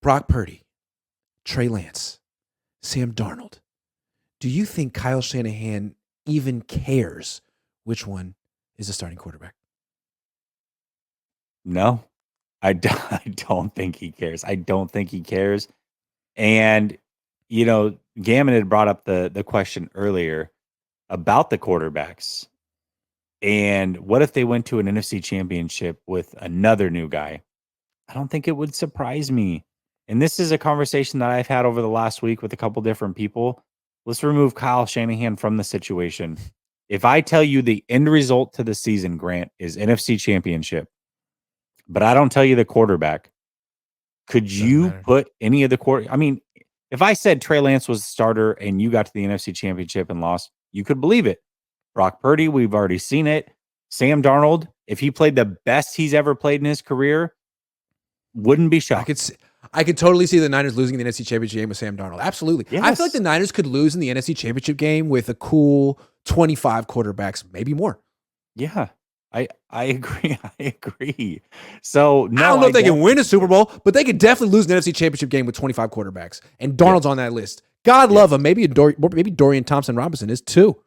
Brock Purdy, Trey Lance, Sam Darnold. Do you think Kyle Shanahan even cares which one is the starting quarterback? No, I don't think he cares. I don't think he cares. And, Gammon had brought up the question earlier about the quarterbacks. And what if they went to an NFC championship with another new guy? I don't think it would surprise me. And this is a conversation that I've had over the last week with a couple different people. Let's remove Kyle Shanahan from the situation. If I tell you the end result to the season, Grant, is NFC championship, but I don't tell you the quarterback, could you put any of the quarter? I mean, if I said Trey Lance was the starter and you got to the NFC championship and lost, you could believe it. Brock Purdy, we've already seen it. Sam Darnold, if he played the best he's ever played in his career, wouldn't be shocked. I could totally see the Niners losing the NFC Championship game with Sam Darnold. Absolutely. Yes. I feel like the Niners could lose in the NFC Championship game with a cool 25 quarterbacks, maybe more. Yeah. I agree. I agree. So no, I don't know if they can win a Super Bowl, but they could definitely lose an NFC Championship game with 25 quarterbacks. And Darnold's on that list. God love him. Maybe Dorian Thompson-Robinson is too.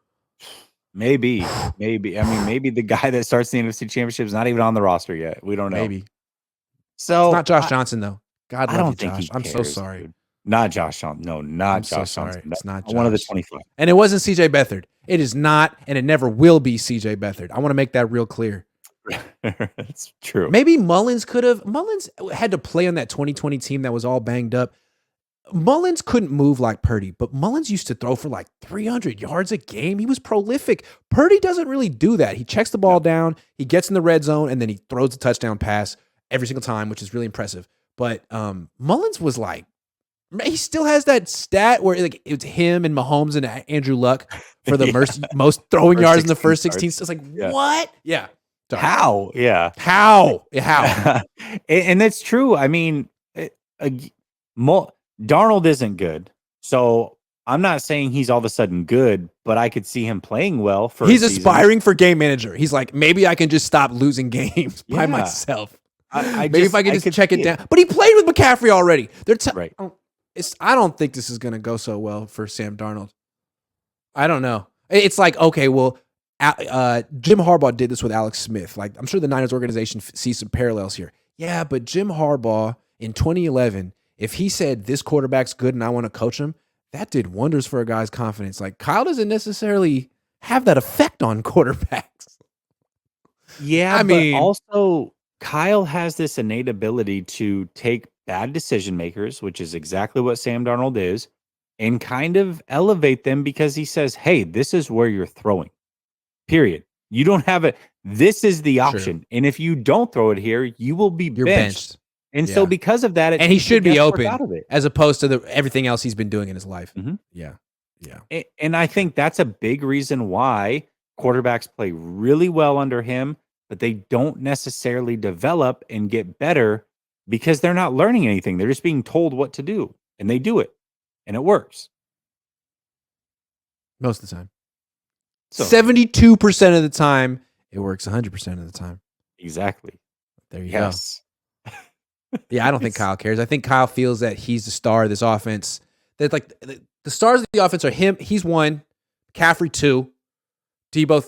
Maybe. I mean, maybe the guy that starts the NFC Championship is not even on the roster yet. We don't know. Maybe. So it's not Josh Johnson though. God love you, Josh. I'm so sorry. Dude. Not Josh Johnson. No, not Josh Johnson. It's not Josh. One of the 25. And it wasn't CJ Beathard. It is not, and it never will be CJ Beathard. I want to make that real clear. That's true. Maybe Mullins could have. Mullins had to play on that 2020 team that was all banged up. Mullins couldn't move like Purdy, but Mullins used to throw for like 300 yards a game. He was prolific. Purdy doesn't really do that. He checks the ball down, he gets in the red zone, and then he throws a touchdown pass every single time, which is really impressive. But Mullins was like, he still has that stat where like it's him and Mahomes and Andrew Luck for the most throwing yards in the first 16. It's like, what? Yeah. Sorry. How? Yeah. How? And that's true. I mean, Darnold isn't good. So I'm not saying he's all of a sudden good, but I could see him playing well for He's aspiring for game manager. He's like, maybe I can just stop losing games by myself. Maybe if I can just check it down. But he played with McCaffrey already. Right. I don't think this is going to go so well for Sam Darnold. I don't know. It's like, okay, well, Jim Harbaugh did this with Alex Smith. Like, I'm sure the Niners organization sees some parallels here. Yeah, but Jim Harbaugh in 2011, if he said this quarterback's good and I want to coach him, that did wonders for a guy's confidence. Like, Kyle doesn't necessarily have that effect on quarterbacks. Yeah, I mean, also Kyle has this innate ability to take bad decision makers, which is exactly what Sam Darnold is, and kind of elevate them because he says, hey, this is where you're throwing. Period. You don't have it. This is the option. Sure. And if you don't throw it here, you will be benched. And so because of that, and he should be open as opposed to everything else he's been doing in his life. Mm-hmm. Yeah. And I think that's a big reason why quarterbacks play really well under him, but they don't necessarily develop and get better because they're not learning anything. They're just being told what to do, and they do it, and it works. Most of the time. So 72% of the time, it works 100% of the time. Exactly. There you go. Yeah, I don't think Kyle cares. I think Kyle feels that he's the star of this offense. That like the stars of the offense are him. He's 1, McCaffrey 2, Debo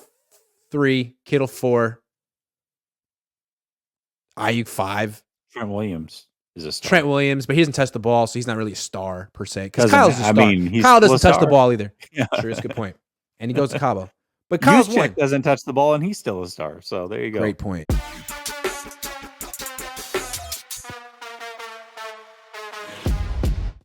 3, Kittle 4, Ayuk 5. Trent Williams is a star. Trent Williams, but he doesn't touch the ball, so he's not really a star per se. Because Kyle's a star. Kyle doesn't touch the ball either. Yeah. Sure, that's a good point. And he goes to Cabo. But Kyle's Juszczyk doesn't touch the ball, and he's still a star. So there you go. Great point.